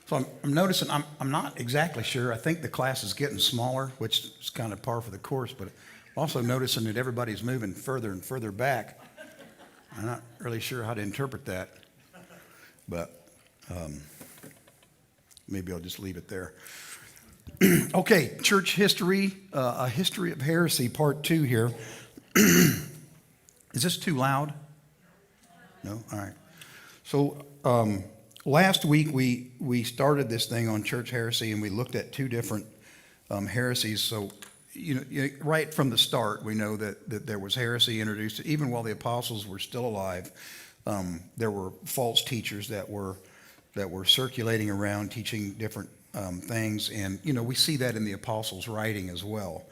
So I'm noticing I'm not exactly sure. I think the class is getting smaller, which is kind of par for the course, but I'm also noticing that everybody's moving further and further back. I'm not really sure how to interpret that, but maybe I'll just leave it there. Okay, church history, a history of heresy, part 2 here. Is this too loud? No? All right. So last week we started this thing on church heresy, and we looked at 2 different heresies. So right from the start, we know that there was heresy introduced. Even while the apostles were still alive, there were false teachers that were circulating around teaching different things, and we see that in the apostles' writing as well.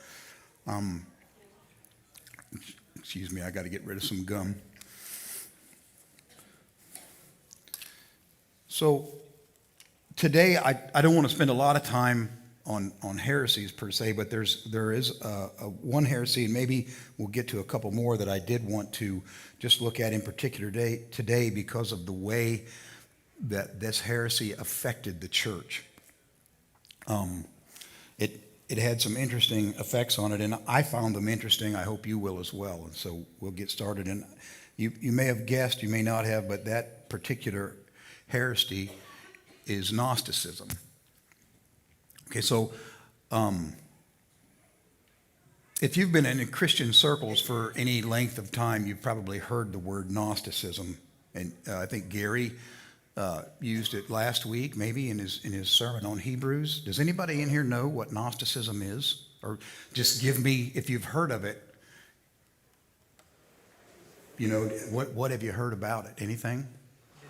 Excuse me, I got to get rid of some gum. So today, I don't want to spend a lot of time on heresies per se, but there is one heresy, and maybe we'll get to a couple more that I did want to just look at in particular today because of the way that this heresy affected the church. It had some interesting effects on it, and I found them interesting. I hope you will as well. And so we'll get started. And you may have guessed, you may not have, but that particular heresy is Gnosticism. Okay, so if you've been in Christian circles for any length of time, you've probably heard the word Gnosticism. And I think Gary used it last week, maybe in his sermon on Hebrews. Does anybody in here know what Gnosticism is? Or just give me, if you've heard of it, what have you heard about it? Anything?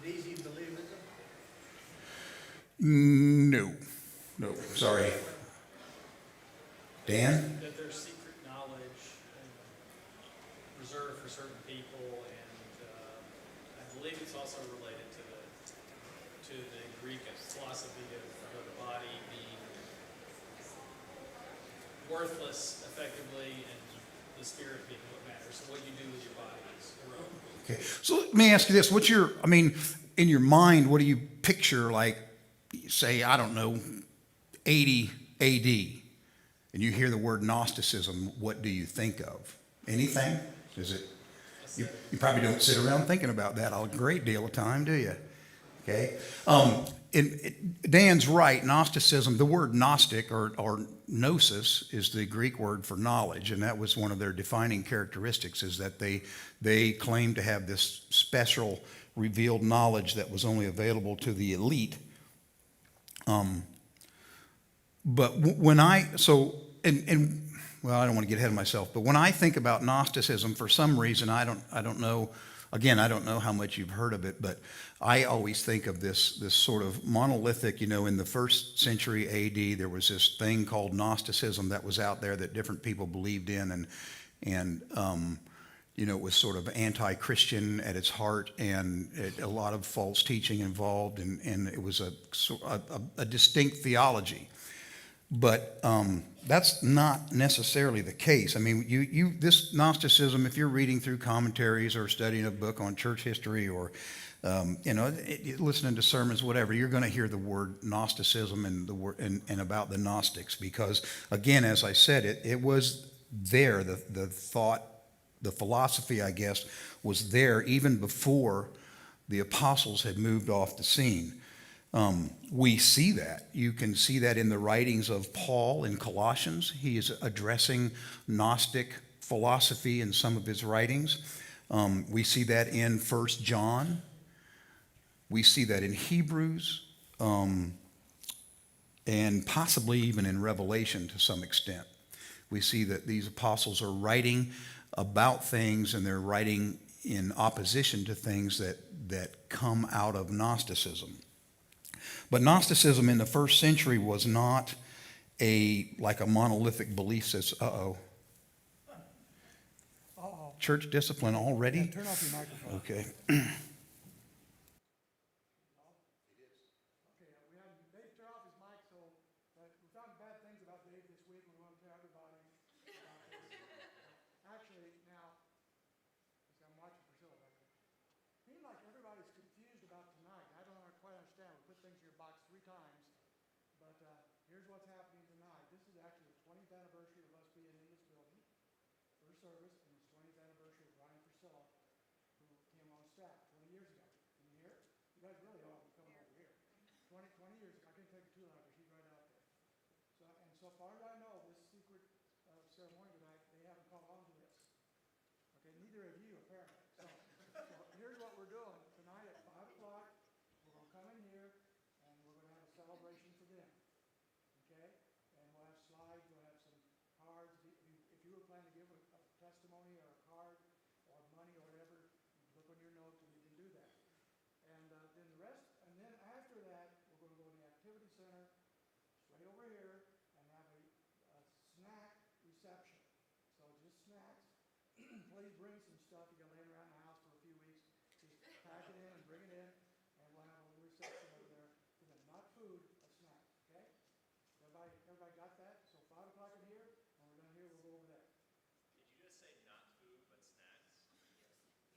Easy believism? No, sorry. Dan? That there's secret knowledge reserved for certain people, and I believe it's also related to the Greek philosophy of the body being worthless, effectively, and the spirit being what matters. So what you do with your body is irrelevant. Okay, so let me ask you this. In your mind, what do you picture, like, say, I don't know, 80 AD, and you hear the word Gnosticism, what do you think of? Anything? Is it, you probably don't sit around thinking about that a great deal of time, do you? Okay. Dan's right. Gnosticism, the word Gnostic or gnosis is the Greek word for knowledge, and that was one of their defining characteristics, is that they claimed to have this special revealed knowledge that was only available to the elite. But when I don't want to get ahead of myself, but when I think about Gnosticism, for some reason, I don't know. Again, I don't know how much you've heard of it, but I always think of this sort of monolithic, in the first century AD, there was this thing called Gnosticism that was out there that different people believed in, and it was sort of anti-Christian at its heart, and a lot of false teaching involved, and it was a distinct theology. But that's not necessarily the case. I mean, this Gnosticism, if you're reading through commentaries or studying a book on church history or, listening to sermons, whatever, you're going to hear the word Gnosticism and about the Gnostics, because, again, as I said, it was there. The thought, the philosophy, I guess, was there even before the apostles had moved off the scene. We see that. You can see that in the writings of Paul in Colossians. He is addressing Gnostic philosophy in some of his writings. We see that in 1 John. We see that in Hebrews, and possibly even in Revelation to some extent. We see that these apostles are writing about things, and they're writing in opposition to things that come out of Gnosticism. But Gnosticism in the first century was not like a monolithic belief system. Church discipline already? Yeah, turn off your microphone. Okay. Dave turned off his mic, so we found bad things about Dave this week. We want to tell everybody. Actually, now, I'm watching Priscilla back there. Seems like everybody's confused about tonight. I don't quite understand. We put things in your box 3 times, here's what's happening tonight. This is actually the 20th anniversary of us being in this building, first service, and it's 20th anniversary of Brian Priscilla, who came on staff 20 years ago. Can you hear? You guys really ought to be coming over here. 20 years ago. I can take a tour of her. She's right out there. So far as I know, this secret ceremony tonight, they haven't caught on to this. Okay, neither of you apparently. So here's what we're doing. Tonight at 5 o'clock, we're going to come in here and we're going to have a celebration for them. Okay? And we'll have slides, we'll have some cards. If you were planning to give a testimony or a card or money or whatever, look on your notes and you can do that. And then after that, we're going to go to the activity center, straight over here, and have a snack reception. So just snacks. Please bring some stuff you got laying around the house for a few weeks. Just pack it in and bring it in, and we'll have a little reception over there for them. Not food, a snack. Okay? Everybody got that? So 5 o'clock in here, and we're done here. We'll go over there. Did you just say not food, but snacks?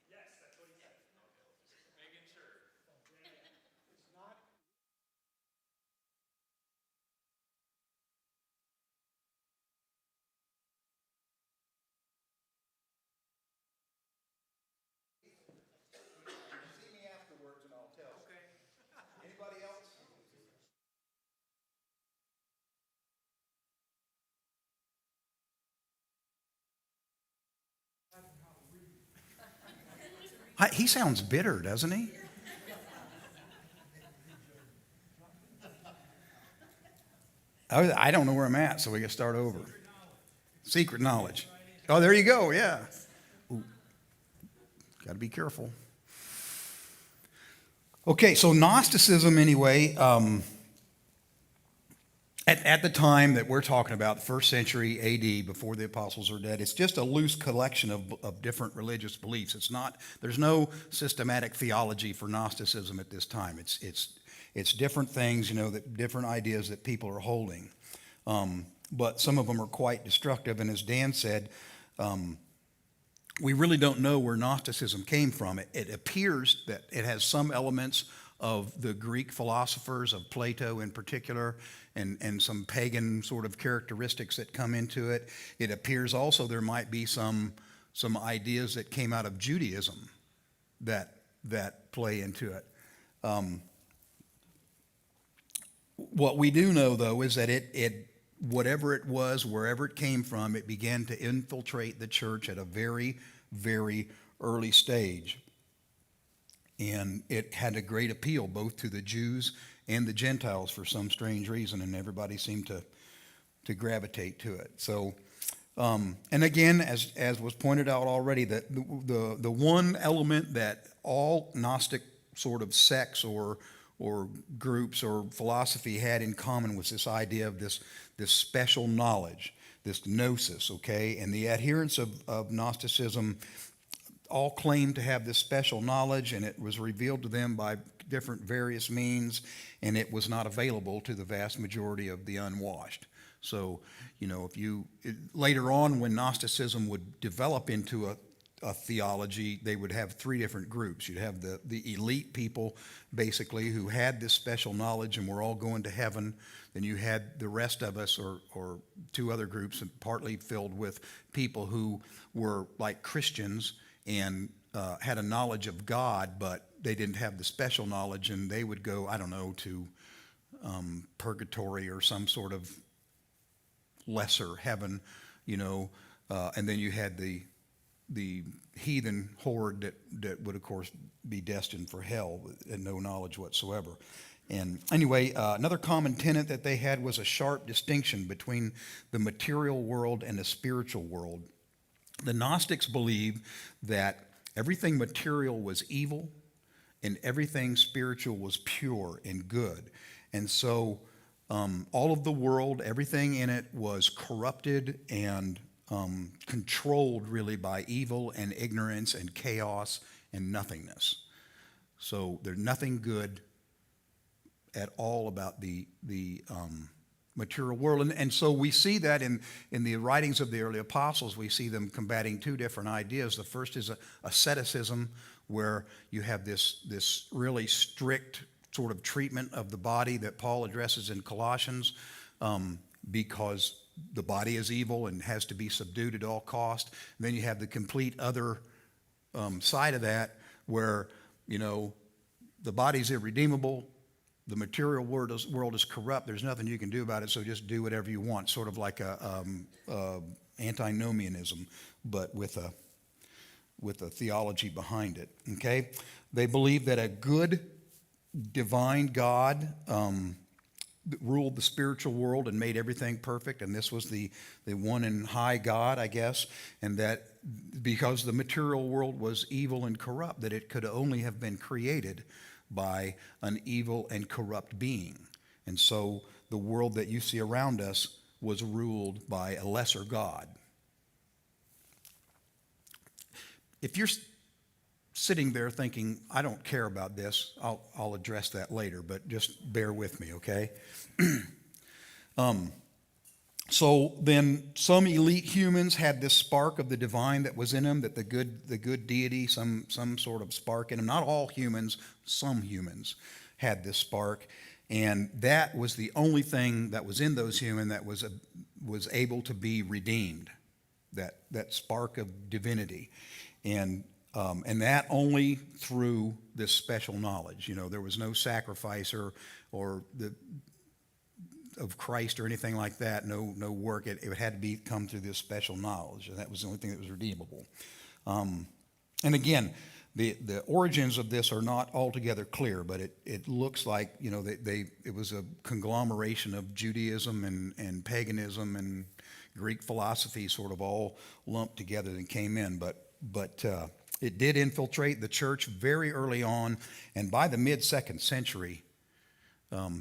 Yes, that's what he said. Okay, making sure. It's not. See me afterwards and I'll tell. Okay. Anybody else? He sounds bitter, doesn't he? I don't know where I'm at, so we got to start over. Secret knowledge. Oh, there you go. Yeah. Got to be careful. Okay, so Gnosticism, anyway, at the time that we're talking about, the first century AD, before the apostles are dead, it's just a loose collection of different religious beliefs. There's no systematic theology for Gnosticism at this time. It's different things, different ideas that people are holding. But some of them are quite destructive, and as Dan said, we really don't know where Gnosticism came from. It appears that it has some elements of the Greek philosophers, of Plato in particular, and some pagan sort of characteristics that come into it. It appears also there might be some ideas that came out of Judaism that play into it. What we do know, though, is that it whatever it was, wherever it came from, it began to infiltrate the church at a very, very early stage. And it had a great appeal both to the Jews and the Gentiles for some strange reason, and everybody seemed to gravitate to it. So, and again, as was pointed out already, that the one element that all Gnostic sort of sects or groups or philosophy had in common was this idea of this special knowledge, this gnosis, okay? And the adherents of Gnosticism all claimed to have this special knowledge, and it was revealed to them by different various means, and it was not available to the vast majority of the unwashed. So, later on when Gnosticism would develop into a theology, they would have three different groups. You'd have the elite people, basically, who had this special knowledge and were all going to heaven. Then you had the rest of us, or two other groups, partly filled with people who were like Christians and had a knowledge of God, but they didn't have the special knowledge, and they would go, to purgatory or some sort of lesser heaven, and then you had the heathen horde that would, of course, be destined for hell and no knowledge whatsoever. And anyway, another common tenet that they had was a sharp distinction between the material world and the spiritual world. The Gnostics believed that everything material was evil and everything spiritual was pure and good. And so all of the world, everything in it was corrupted and controlled really by evil and ignorance and chaos and nothingness. So there's nothing good at all about the material world. And so we see that in the writings of the early apostles. We see them combating two different ideas. The first is asceticism, where you have this really strict sort of treatment of the body that Paul addresses in Colossians. because the body is evil and has to be subdued at all cost. And then you have the complete other side of that where, the body's irredeemable, the material world is corrupt, there's nothing you can do about it, so just do whatever you want, sort of like a antinomianism, but with a theology behind it, okay? They believe that a good divine God ruled the spiritual world and made everything perfect, and this was the one and high God, I guess, and that because the material world was evil and corrupt, that it could only have been created by an evil and corrupt being. And so the world that you see around us was ruled by a lesser God. If you're sitting there thinking, I don't care about this, I'll address that later, but just bear with me, okay? So then some elite humans had this spark of the divine that was in them, that the good deity, some sort of spark in them. Not all humans, some humans had this spark. And that was the only thing that was in those humans that was able to be redeemed, that spark of divinity. And that only through this special knowledge. There was no sacrifice or of Christ or anything like that, no work. It had to come through this special knowledge, and that was the only thing that was redeemable. And again, the origins of this are not altogether clear, but it looks like it was a conglomeration of Judaism and paganism and Greek philosophy sort of all lumped together and came in, but it did infiltrate the church very early on, and by the mid-2nd century,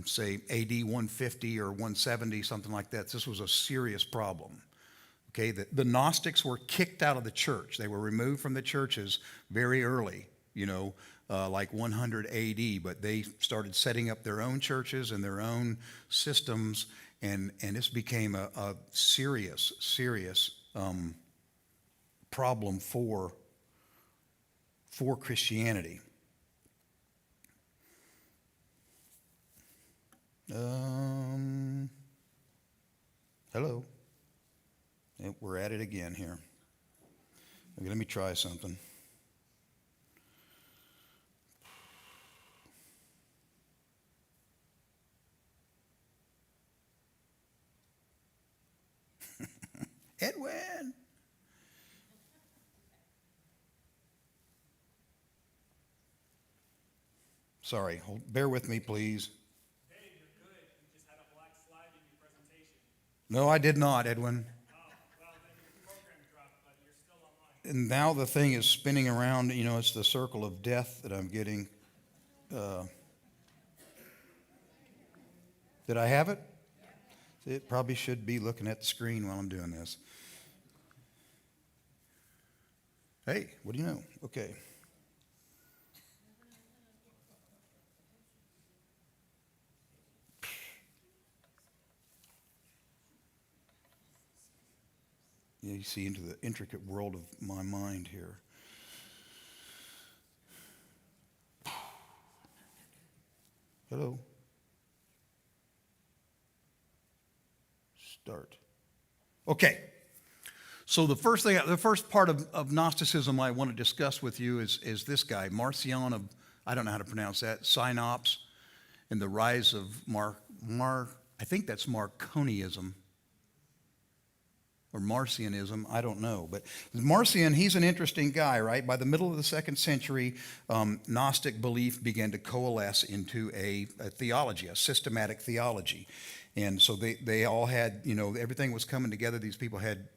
say AD 150 or 170, something like that, this was a serious problem. Okay, the Gnostics were kicked out of the church. They were removed from the churches very early, like 100 AD, but they started setting up their own churches and their own systems, and this became a serious problem for Christianity. Hello. We're at it again here. Okay, let me try something. Edwin. Sorry, bear with me, please. Hey, you're good. You just had a black slide in your presentation. No, I did not, Edwin. Well, then your program dropped, but you're still online. And now the thing is spinning around. It's the circle of death that I'm getting. Did I have it? It probably should be looking at the screen while I'm doing this. Hey, what do you know? Okay. Yeah, you see into the intricate world of my mind here. Hello. Start. Okay. So the first part of Gnosticism I want to discuss with you is this guy, Marcion of, I don't know how to pronounce that, Synops, and the rise of I think that's Marcionianism. Or Marcionism, I don't know. But Marcion, he's an interesting guy, right? By the middle of the 2nd century, Gnostic belief began to coalesce into a theology, a systematic theology. And so they all had, everything was coming together. These people had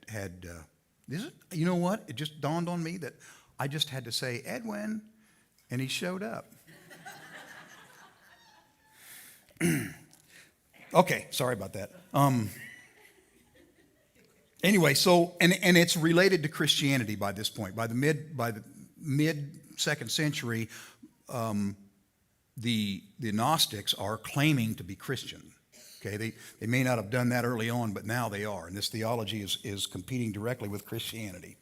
you know what? It just dawned on me that I just had to say, Edwin, and he showed up. Okay, sorry about that. Anyway, so and it's related to Christianity by this point. By the mid 2nd century, the Gnostics are claiming to be Christian. Okay, they may not have done that early on, but now they are, and this theology is competing directly with Christianity.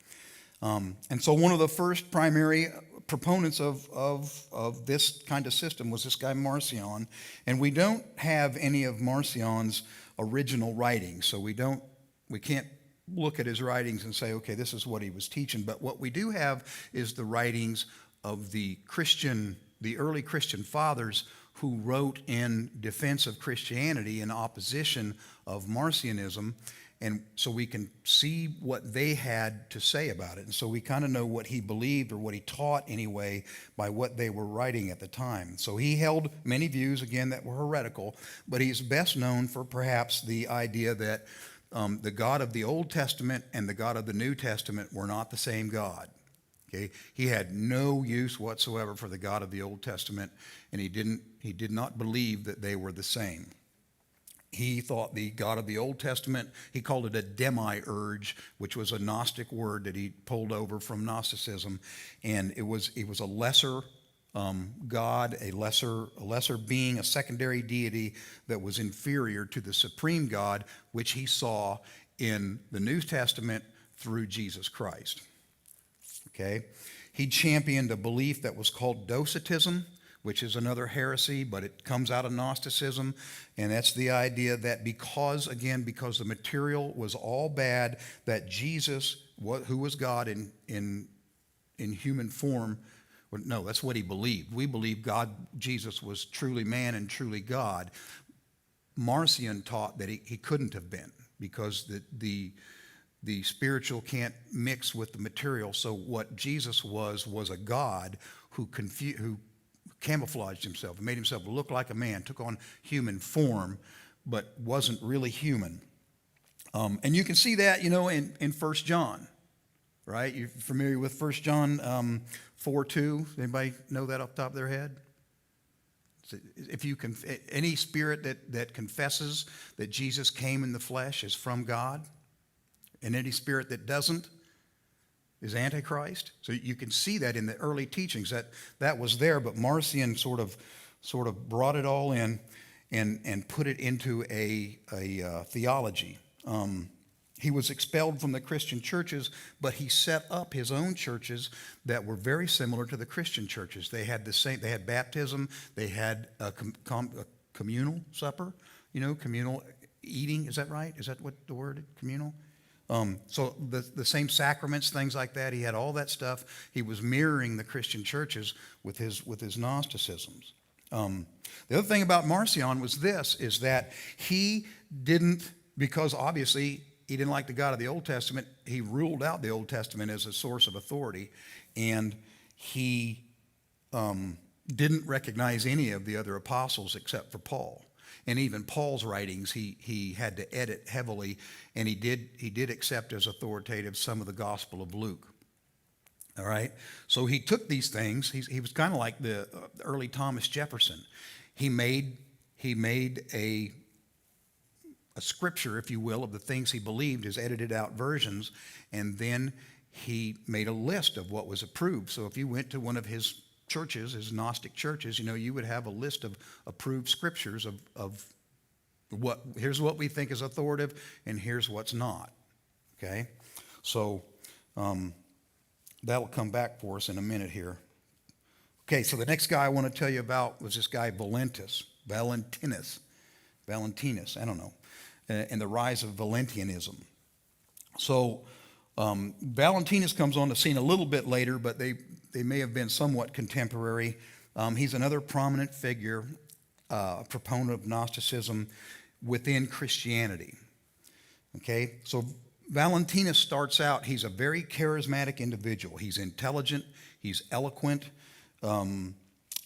And so one of the first primary proponents of this kind of system was this guy Marcion. And we don't have any of Marcion's original writings, so we can't look at his writings and say, okay, this is what he was teaching. But what we do have is the writings of the early Christian fathers who wrote in defense of Christianity in opposition of Marcionism. And so we can see what they had to say about it. And so we kind of know what he believed, or what he taught anyway, by what they were writing at the time. So he held many views, again, that were heretical, but he's best known for perhaps the idea that the God of the Old Testament and the God of the New Testament were not the same God. Okay? He had no use whatsoever for the God of the Old Testament, and he did not believe that they were the same. He thought the God of the Old Testament, he called it a demiurge, which was a Gnostic word that he pulled over from Gnosticism, and it was a lesser God, a lesser being, a secondary deity that was inferior to the supreme God, which he saw in the New Testament through Jesus Christ. Okay? He championed a belief that was called Docetism, which is another heresy, but it comes out of Gnosticism, and that's the idea that because the material was all bad, that Jesus, who was God in human form, no, that's what he believed. We believe Jesus was truly man and truly God. Marcion taught that he couldn't have been, because the spiritual can't mix with the material. So what Jesus was a God who camouflaged himself, made himself look like a man, took on human form, but wasn't really human. And you can see that, in 1 John, right? You're familiar with 1 John 4:2? Anybody know that off the top of their head? If you any spirit that confesses that Jesus came in the flesh is from God, and any spirit that doesn't is Antichrist. So you can see that in the early teachings that was there, but Marcion sort of brought it all in and put it into a theology. He was expelled from the Christian churches, but he set up his own churches that were very similar to the Christian churches. They had they had baptism, they had a communal supper, communal eating. Is that right? Is that what the word, communal? So the same sacraments, things like that. He had all that stuff. He was mirroring the Christian churches with his Gnosticisms. The other thing about Marcion was is that he didn't, because obviously he didn't like the God of the Old Testament, he ruled out the Old Testament as a source of authority, and he didn't recognize any of the other apostles except for Paul. And even Paul's writings, he had to edit heavily, and he did accept as authoritative some of the Gospel of Luke. All right? So he took these things. He was kind of like the early Thomas Jefferson. He made a scripture, if you will, of the things he believed, his edited out versions, and then he made a list of what was approved. So if you went to one of his churches, his Gnostic churches, you would have a list of approved scriptures of here's what we think is authoritative and here's what's not. Okay? So that'll come back for us in a minute here. Okay, so the next guy I want to tell you about was this guy Valentinus, I don't know, and the rise of Valentianism. So Valentinus comes on the scene a little bit later, but they may have been somewhat contemporary. He's another prominent figure, a proponent of Gnosticism within Christianity. Okay, so Valentinus starts out, he's a very charismatic individual. He's intelligent, he's eloquent,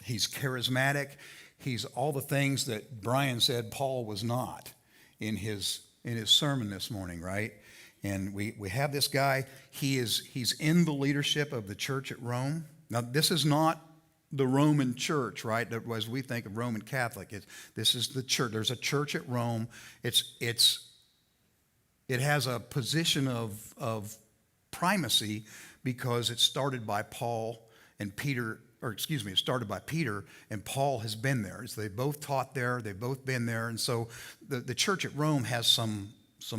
he's charismatic. He's all the things that Brian said Paul was not in his sermon this morning, right? And we have this guy. He's in the leadership of the church at Rome. Now, this is not the Roman church, right? As we think of Roman Catholic, this is the church. There's a church at Rome. It has a position of primacy because it started by Paul and Peter. It started by Peter, and Paul has been there. So they both taught there. They've both been there, and so the church at Rome has some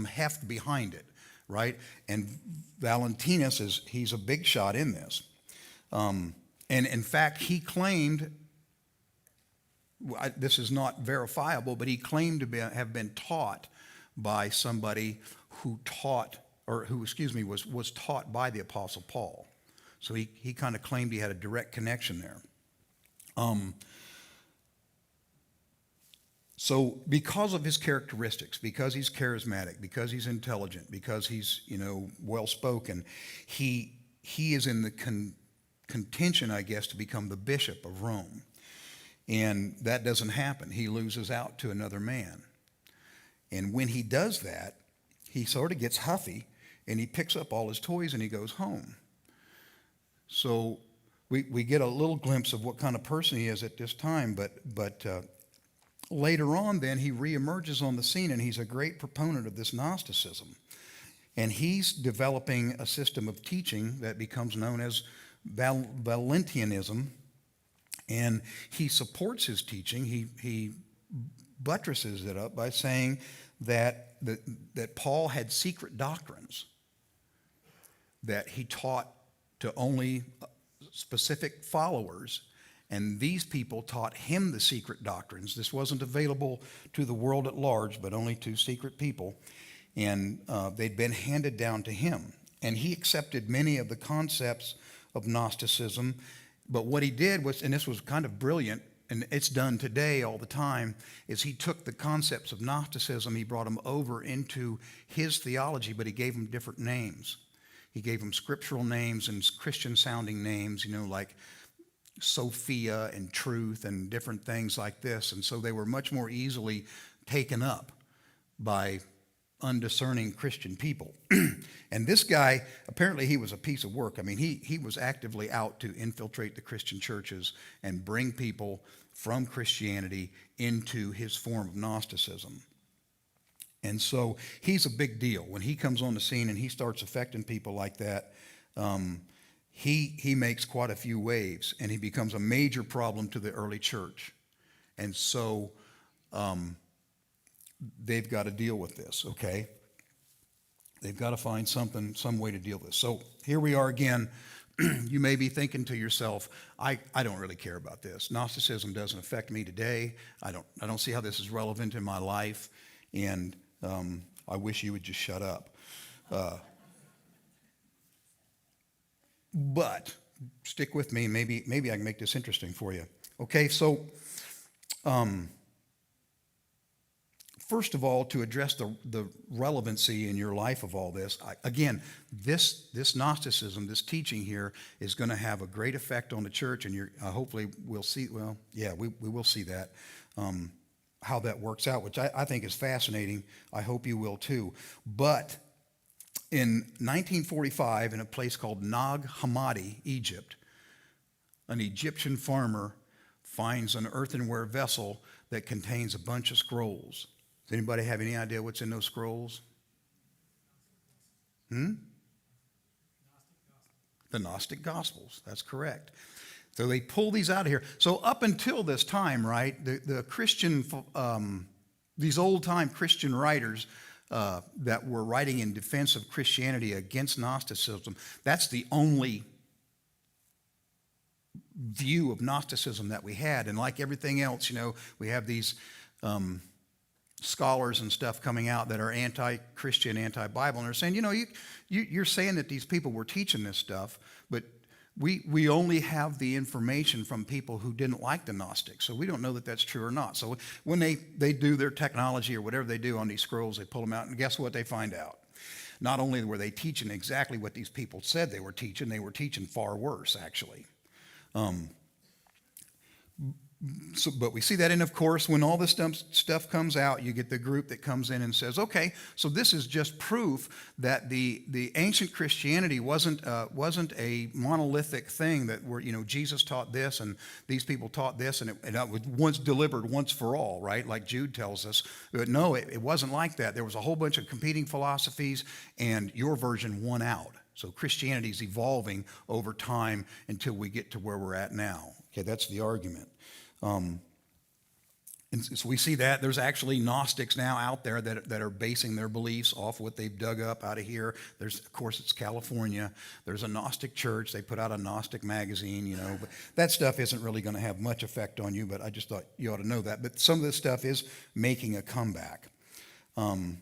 heft behind it. right? And Valentinus he's a big shot in this. And in fact, he claimed, this is not verifiable, but he claimed to have been taught by somebody who taught, or who, excuse me, was taught by the Apostle Paul. So he kind of claimed he had a direct connection there. So because of his characteristics, because he's charismatic, because he's intelligent, because he's, well-spoken, he is in the contention, I guess, to become the bishop of Rome. And that doesn't happen. He loses out to another man. And when he does that, he sort of gets huffy, and he picks up all his toys and he goes home. So we get a little glimpse of what kind of person he is at this time, but later on then he reemerges on the scene, and he's a great proponent of this Gnosticism. And he's developing a system of teaching that becomes known as Valentianism, and he supports his teaching. He buttresses it up by saying that Paul had secret doctrines that he taught to only specific followers, and these people taught him the secret doctrines. This wasn't available to the world at large, but only to secret people, and they'd been handed down to him. And he accepted many of the concepts of Gnosticism, but what he did was, and this was kind of brilliant, and it's done today all the time, is he took the concepts of Gnosticism, he brought them over into his theology, but he gave them different names. He gave them scriptural names and Christian-sounding names, like Sophia and truth and different things like this. And so they were much more easily taken up by undiscerning Christian people. And this guy, apparently he was a piece of work. I mean, he was actively out to infiltrate the Christian churches and bring people from Christianity into his form of Gnosticism. And so he's a big deal. When he comes on the scene and he starts affecting people like that, he makes quite a few waves, and he becomes a major problem to the early church. And so they've got to deal with this, okay? They've got to find some way to deal with this. So here we are again. You may be thinking to yourself, I don't really care about this. Gnosticism doesn't affect me today. I don't see how this is relevant in my life, and I wish you would just shut up. But stick with me. Maybe I can make this interesting for you. Okay, so first of all, to address the relevancy in your life of all this, again, this Gnosticism, this teaching here, is going to have a great effect on the church, and hopefully we'll see. Well, yeah, we will see that. How that works out, which I think is fascinating. I hope you will too. But in 1945, in a place called Nag Hammadi, Egypt, an Egyptian farmer finds an earthenware vessel that contains a bunch of scrolls. Does anybody have any idea what's in those scrolls? The Gnostic Gospels, that's correct. So they pull these out of here. So up until this time, right, the Christian, these old-time Christian writers that were writing in defense of Christianity against Gnosticism, that's the only view of Gnosticism that we had. And like everything else, we have these scholars and stuff coming out that are anti-Christian, anti-Bible, and they're saying, you're saying that these people were teaching this stuff, but we only have the information from people who didn't like the Gnostics, so we don't know that that's true or not. So when they do their technology or whatever they do on these scrolls, they pull them out, and guess what they find out? Not only were they teaching exactly what these people said they were teaching far worse, actually. But we see that, and of course, when all this stuff comes out, you get the group that comes in and says, okay, so this is just proof that the ancient Christianity wasn't a monolithic thing that Jesus taught this and these people taught this, and it was once delivered once for all, right? Like Jude tells us. But no, it wasn't like that. There was a whole bunch of competing philosophies, and your version won out. So Christianity is evolving over time until we get to where we're at now. Okay, that's the argument. And so we see that there's actually Gnostics now out there that are basing their beliefs off what they've dug up out of here. There's, of course, it's California. There's a Gnostic church. They put out a Gnostic magazine, you know. But that stuff isn't really going to have much effect on you, but I just thought you ought to know that. But some of this stuff is making a comeback. I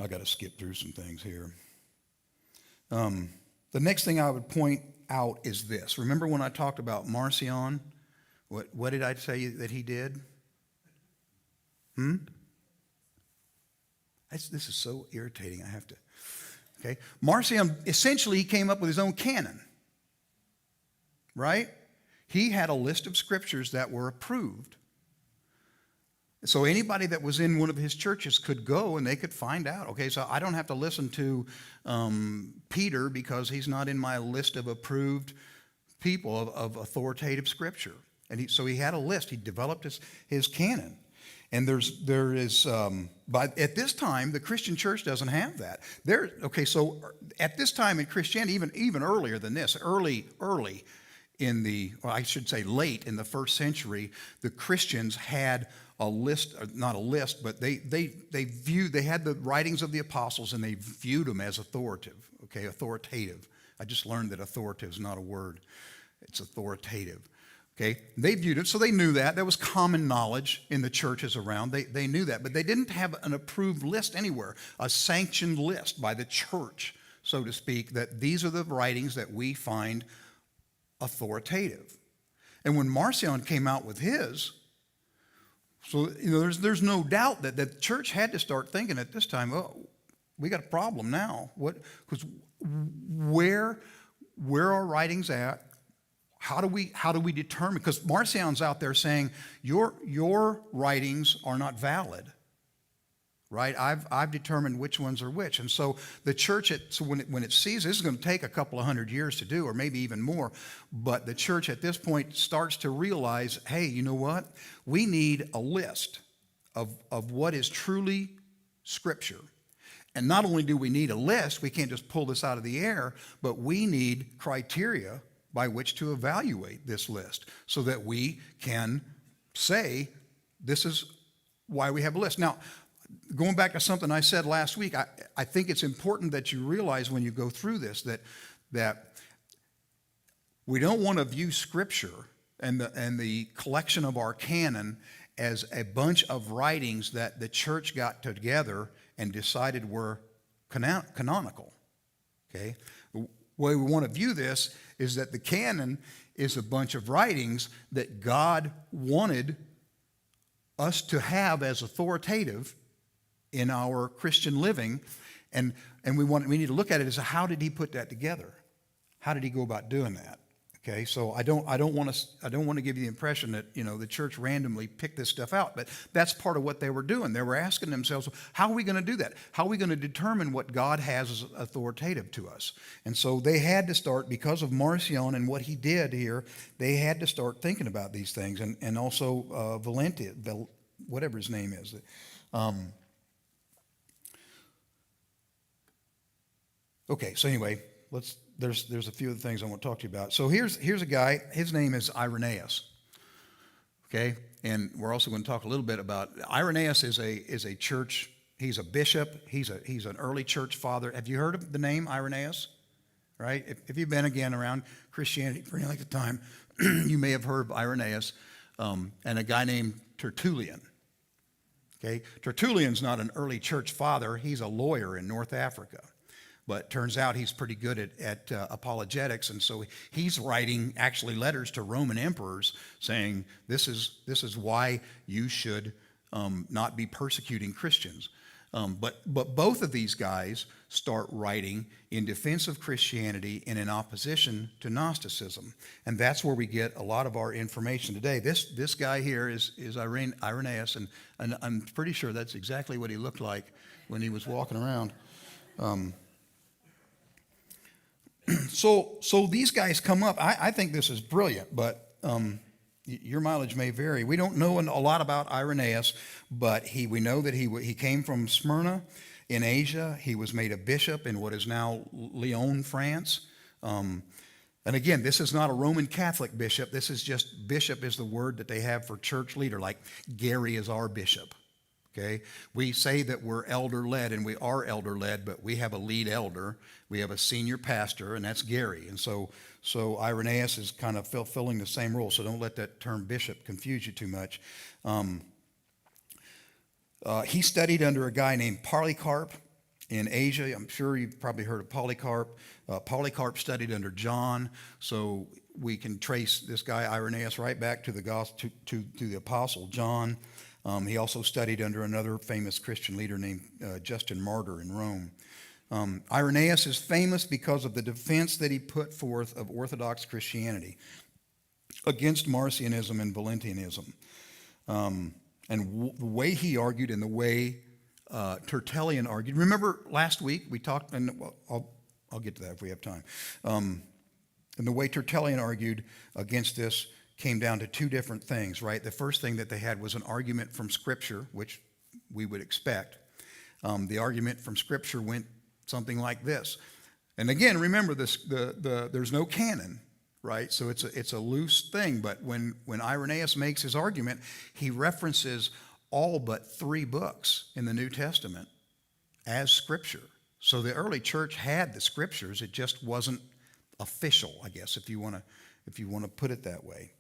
got to skip through some things here. The next thing I would point out is this. Remember when I talked about Marcion? What did I say that he did? This is so irritating. I have to. Okay. Marcion, essentially, he came up with his own canon. Right? He had a list of scriptures that were approved. So anybody that was in one of his churches could go and they could find out. Okay, so I don't have to listen to Peter because he's not in my list of approved people of authoritative scripture. And so he had a list. He developed his canon. And there is, but at this time, the Christian church doesn't have that. So at this time in Christianity, even earlier than this, early in the, or I should say late in the first century, the Christians had a list, not a list, but they had the writings of the apostles and they viewed them as authoritative. I just learned that authoritative is not a word. It's authoritative. Okay, they viewed it, so they knew that. That was common knowledge in the churches around. They knew that, but they didn't have an approved list anywhere, a sanctioned list by the church, so to speak, that these are the writings that we find authoritative. And when Marcion came out with his, so there's no doubt that the church had to start thinking at this time, oh, we got a problem now. Because where are writings at? How do we determine? Because Marcion's out there saying your writings are not valid, right? I've determined which ones are which, and so the church, when it sees this is going to take a couple of hundred years to do, or maybe even more, but the church at this point starts to realize, hey, you know what? We need a list of what is truly Scripture. And not only do we need a list, we can't just pull this out of the air, but we need criteria by which to evaluate this list so that we can say this is why we have a list. Now, going back to something I said last week, I think it's important that you realize when you go through this that we don't want to view Scripture and the collection of our canon as a bunch of writings that the church got together and decided were canonical. Okay? The way we want to view this is that the canon is a bunch of writings that God wanted us to have as authoritative in our Christian living, and we need to look at it as how did he put that together? How did he go about doing that? Okay, so I don't want to give you the impression that the church randomly picked this stuff out, but that's part of what they were doing. They were asking themselves, how are we going to do that? How are we going to determine what God has as authoritative to us? And so they had to start, because of Marcion and what he did here, they had to start thinking about these things, and also Valenti, whatever his name is. Okay, so anyway, there's a few of the things I want to talk to you about. So here's a guy, his name is Irenaeus. Okay, and we're also going to talk a little bit about Irenaeus is a church, he's a bishop, he's an early church father. Have you heard of the name Irenaeus? Right? If you've been again around Christianity for any length of time, you may have heard of Irenaeus and a guy named Tertullian. Okay, Tertullian's not an early church father, he's a lawyer in North Africa. But turns out he's pretty good at apologetics, and so he's writing actually letters to Roman emperors saying this is why you should not be persecuting Christians. But both of these guys start writing in defense of Christianity and in opposition to Gnosticism, and that's where we get a lot of our information today. This guy here is Irenaeus, and I'm pretty sure that's exactly what he looked like when he was walking around. So these guys come up. I think this is brilliant, but your mileage may vary. We don't know a lot about Irenaeus, but we know that he came from Smyrna in Asia. He was made a bishop in what is now Lyon, France. And again, this is not a Roman Catholic bishop. This is just, bishop is the word that they have for church leader, like Gary is our bishop. Okay? We say that we're elder-led, and we are elder-led, but we have a lead elder. We have a senior pastor, and that's Gary. And so Irenaeus is kind of fulfilling the same role, so don't let that term bishop confuse you too much. He studied under a guy named Polycarp in Asia. I'm sure you've probably heard of Polycarp. Polycarp studied under John, so we can trace this guy Irenaeus right back to the gospel, to the apostle John. He also studied under another famous Christian leader named Justin Martyr in Rome. Irenaeus is famous because of the defense that he put forth of Orthodox Christianity against Marcionism and Valentianism. The way he argued and the way Tertullian argued. Remember last week we talked, and I'll get to that if we have time. And the way Tertullian argued against this came down to two different things, right? The first thing that they had was an argument from Scripture, which we would expect. The argument from Scripture went something like this. And again, remember this: there's no canon, right? So it's a loose thing. But when Irenaeus makes his argument, he references all but 3 books in the New Testament as Scripture. So the early church had the Scriptures; it just wasn't official, I guess, if you want to put it that way.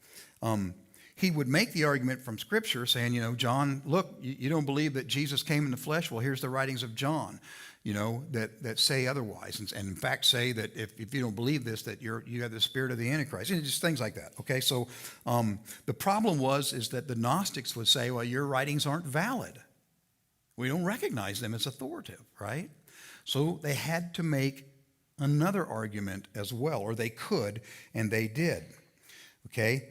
He would make the argument from Scripture saying, John, look, you don't believe that Jesus came in the flesh? Well, here's the writings of John, that say otherwise. And in fact say that if you don't believe this, that you have the spirit of the Antichrist. And just things like that, okay? So the problem is that the Gnostics would say, well, your writings aren't valid. We don't recognize them as authoritative, right? So they had to make another argument as well, or they could, and they did, okay?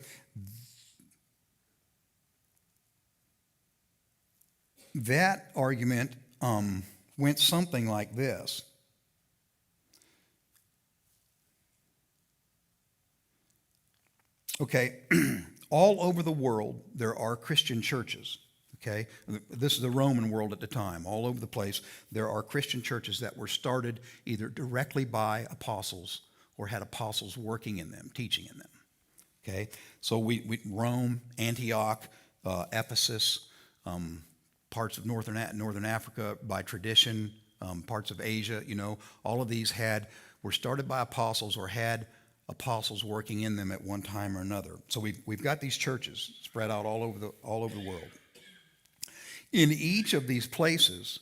That argument went something like this. Okay, all over the world there are Christian churches, okay? This is the Roman world at the time. All over the place there are Christian churches that were started either directly by apostles or had apostles working in them, teaching in them, okay? So we Rome, Antioch, Ephesus, parts of northern Africa by tradition, parts of Asia, all of these were started by apostles or had apostles working in them at one time or another. So we've got these churches spread out all over the world. In each of these places,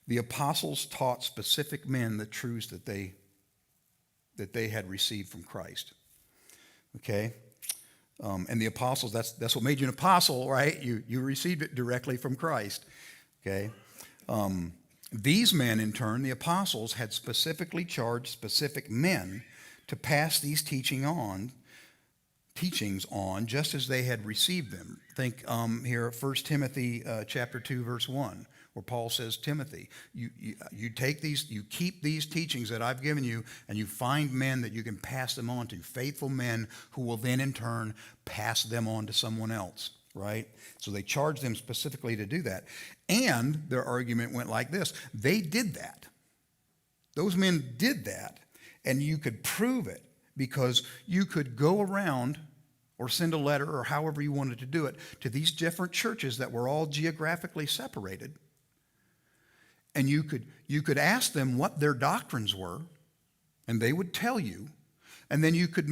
the apostles taught specific men the truths that they had received from Christ. Okay? And the apostles, that's what made you an apostle, right? You received it directly from Christ, okay? These men, in turn, the apostles, had specifically charged specific men to pass these teachings on, just as they had received them. Think here, 1 Timothy chapter 2, verse 1, where Paul says, Timothy, you take these, you keep these teachings that I've given you, and you find men that you can pass them on to, faithful men who will then in turn pass them on to someone else, right? So they charged them specifically to do that. And their argument went like this: they did that. Those men did that, and you could prove it because you could go around or send a letter or however you wanted to do it to these different churches that were all geographically separated. And you could ask them what their doctrines were, and they would tell you, and then you could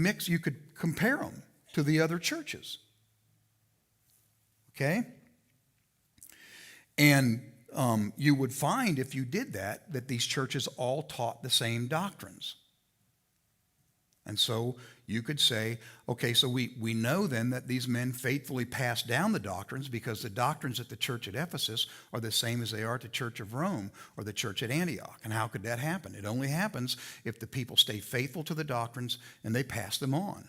compare them to the other churches. Okay? And you would find, if you did that these churches all taught the same doctrines. And so you could say, okay, so we know then that these men faithfully passed down the doctrines, because the doctrines at the church at Ephesus are the same as they are at the church of Rome or the church at Antioch. And how could that happen? It only happens if the people stay faithful to the doctrines and they pass them on.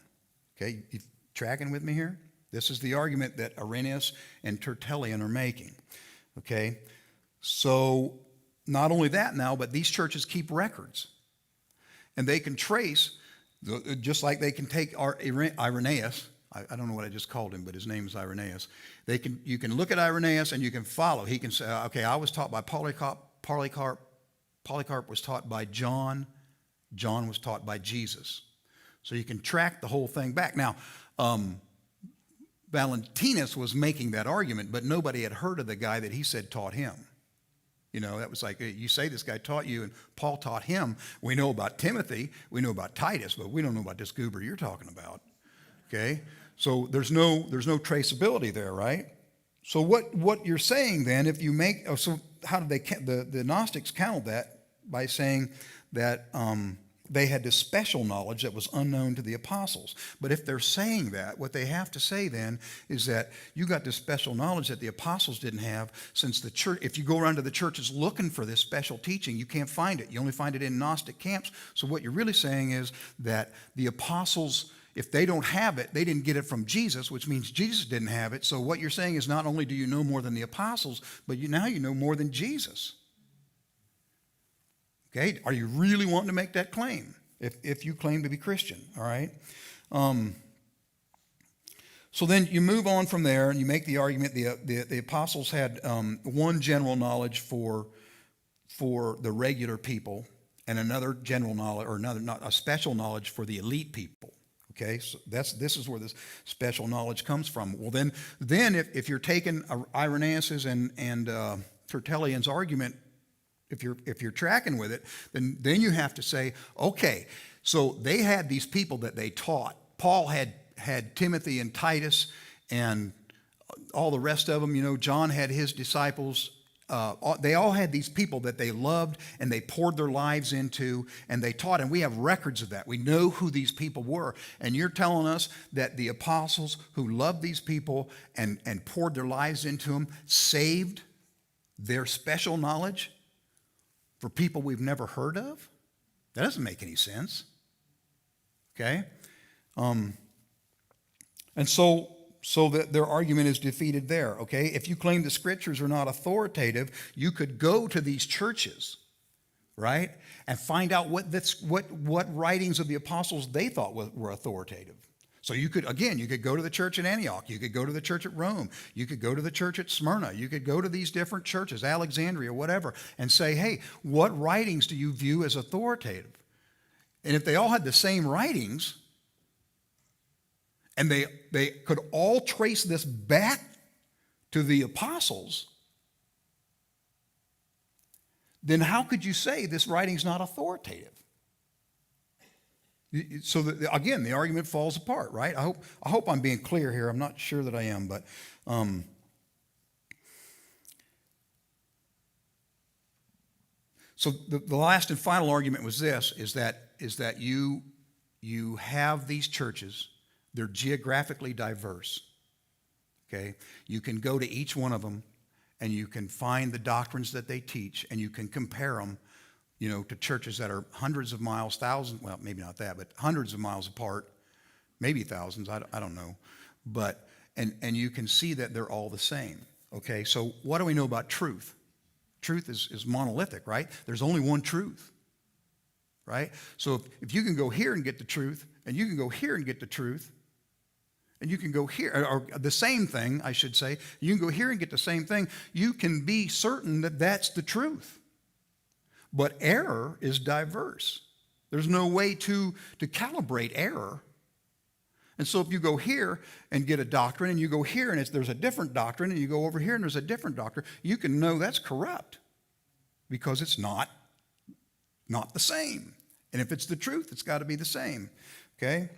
Okay, you tracking with me here? This is the argument that Irenaeus and Tertullian are making. Okay, so not only that now, but these churches keep records. And they can trace, just like they can take Irenaeus, I don't know what I just called him, but his name is Irenaeus. You can look at Irenaeus and you can follow. He can say, okay, I was taught by Polycarp. Polycarp was taught by John. John was taught by Jesus. So you can track the whole thing back. Now, Valentinus was making that argument, but nobody had heard of the guy that he said taught him. You know, that was like, you say this guy taught you, and Paul taught him. We know about Timothy, we know about Titus, but we don't know about this goober you're talking about. Okay? So there's no traceability there, right? So what you're saying then, if you make, so how did they, the Gnostics countered that by saying that they had this special knowledge that was unknown to the apostles. But if they're saying that, what they have to say then is that you got this special knowledge that the apostles didn't have, since the church, if you go around to the churches looking for this special teaching, you can't find it. You only find it in Gnostic camps. So what you're really saying is that the apostles, if they don't have it, they didn't get it from Jesus, which means Jesus didn't have it. So what you're saying is not only do you know more than the apostles, but now you know more than Jesus. Okay, are you really wanting to make that claim? If you claim to be Christian, all right? So then you move on from there and you make the argument the apostles had one general knowledge for the regular people and another general knowledge, or another, not a special knowledge for the elite people. Okay, so this is where this special knowledge comes from. Well, then if you're taking Irenaeus's and Tertullian's argument, if you're tracking with it, then you have to say, okay, so they had these people that they taught. Paul had Timothy and Titus and all the rest of them. You know, John had his disciples. They all had these people that they loved and they poured their lives into and they taught. And we have records of that. We know who these people were. And you're telling us that the apostles who loved these people and poured their lives into them saved their special knowledge for people we've never heard of? That doesn't make any sense. Okay? And so that their argument is defeated there. Okay? If you claim the scriptures are not authoritative, you could go to these churches, right? And find out what writings of the apostles they thought were authoritative. So you could go to the church at Antioch. You could go to the church at Rome. You could go to the church at Smyrna. You could go to these different churches, Alexandria, whatever, and say, hey, what writings do you view as authoritative? And if they all had the same writings, and they could all trace this back to the apostles, then how could you say this writing's not authoritative? So again, the argument falls apart, right? I hope I'm being clear here. I'm not sure that I am, but so the last and final argument was this: is that you have these churches. They're geographically diverse. Okay, you can go to each one of them, and you can find the doctrines that they teach, and you can compare them, you know, to churches that are hundreds of miles, thousands, well, maybe not that, but hundreds of miles apart, maybe thousands, I don't know. But, and you can see that they're all the same, okay? So what do we know about truth? Truth is monolithic, right? There's only one truth, right? So if you can go here and get the truth, and you can go here and get the truth, and you can go here, or the same thing, I should say, you can go here and get the same thing, you can be certain that that's the truth. But error is diverse. There's no way to calibrate error. And so if you go here and get a doctrine, and you go here and there's a different doctrine, and you go over here and there's a different doctrine, you can know that's corrupt because it's not the same. And if it's the truth, it's got to be the same. Okay?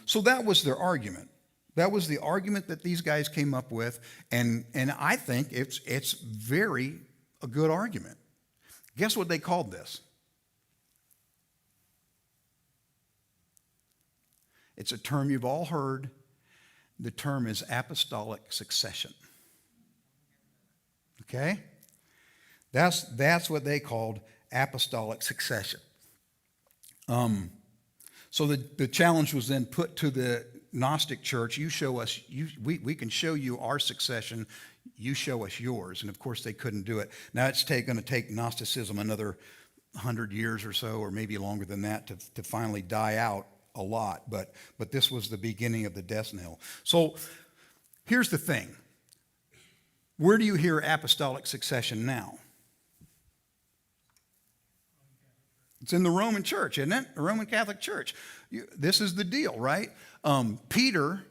So that was their argument. That was the argument that these guys came up with, and I think it's very a good argument. Guess what they called this? It's a term you've all heard. The term is apostolic succession. Okay? That's what they called apostolic succession. So the challenge was then put to the Gnostic church. You show us, we can show you our succession. You show us yours. And of course, they couldn't do it. Now it's going to take Gnosticism another 100 years or so, or maybe longer than that, to finally die out a lot. But this was the beginning of the death knell. So here's the thing. Where do you hear apostolic succession now? It's in the Roman church, isn't it? The Roman Catholic Church. This is the deal, right? Peter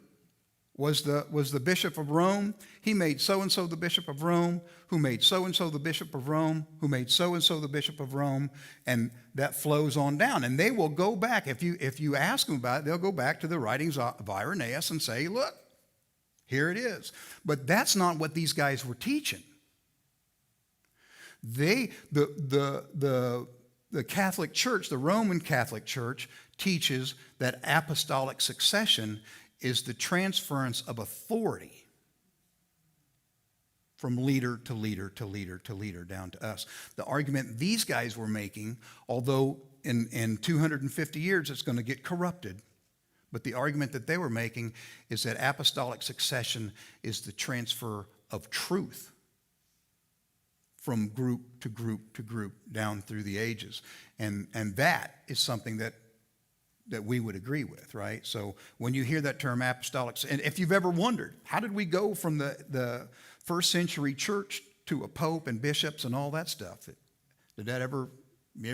was the bishop of Rome. He made so-and-so the bishop of Rome, who made so-and-so the bishop of Rome, who made so-and-so the bishop of Rome, and that flows on down. And they will go back, if you ask them about it, they'll go back to the writings of Irenaeus and say, look, here it is. But that's not what these guys were teaching. The Catholic Church, the Roman Catholic Church, teaches that apostolic succession is the transference of authority from leader to leader to leader to leader down to us. The argument these guys were making, although in 250 years it's going to get corrupted, but the argument that they were making is that apostolic succession is the transfer of truth from group to group to group down through the ages. And that is something that we would agree with, right? So when you hear that term apostolic, and if you've ever wondered, how did we go from the first century church to a pope and bishops and all that stuff? You ever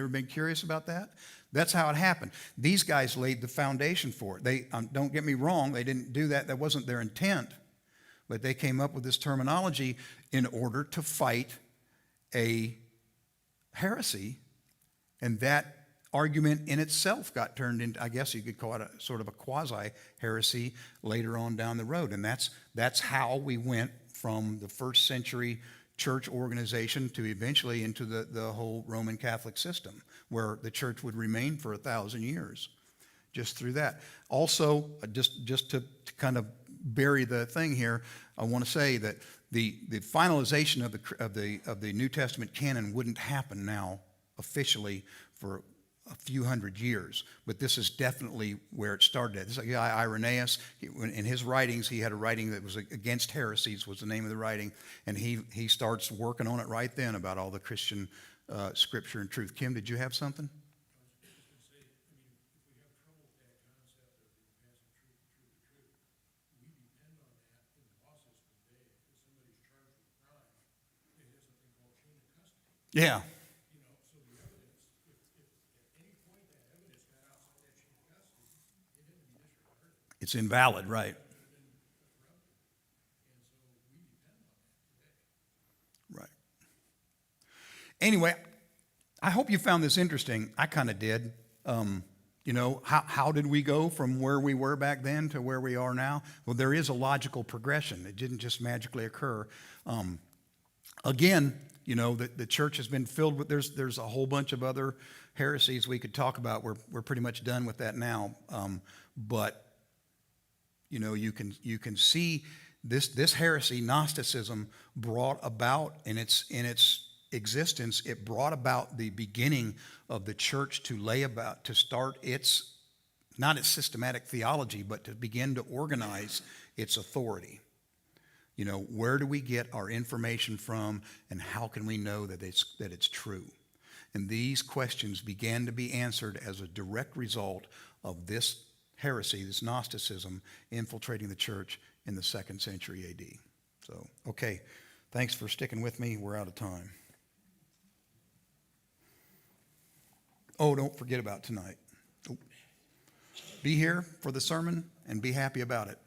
been curious about that? That's how it happened. These guys laid the foundation for it. They don't get me wrong, they didn't do that. That wasn't their intent. But they came up with this terminology in order to fight a heresy, and that argument in itself got turned into, I guess you could call it a sort of a quasi-heresy later on down the road. And that's how we went from the first century church organization to eventually into the whole Roman Catholic system, where the church would remain for 1,000 years just through that. Also, just to kind of bury the thing here, I want to say that the finalization of the New Testament canon wouldn't happen now officially for a few hundred years, but this is definitely where it started. This guy Irenaeus, in his writings, he had a writing that was against heresies, was the name of the writing, and he starts working on it right then about all the Christian scripture and truth. Kim, did you have something? Yeah. It's invalid, right? Right. Anyway, I hope you found this interesting. I kind of did. How did we go from where we were back then to where we are now? Well, there is a logical progression. It didn't just magically occur. Again, the church has been filled with, there's a whole bunch of other heresies we could talk about. We're pretty much done with that now. But you can see this heresy, Gnosticism, brought about in its existence. It brought about the beginning of the church to start not its systematic theology, but to begin to organize its authority. Where do we get our information from, and how can we know that it's true? And these questions began to be answered as a direct result of this heresy, this Gnosticism, infiltrating the church in the 2nd century AD. So, okay, thanks for sticking with me. We're out of time. Oh, don't forget about tonight. Be here for the sermon and be happy about it.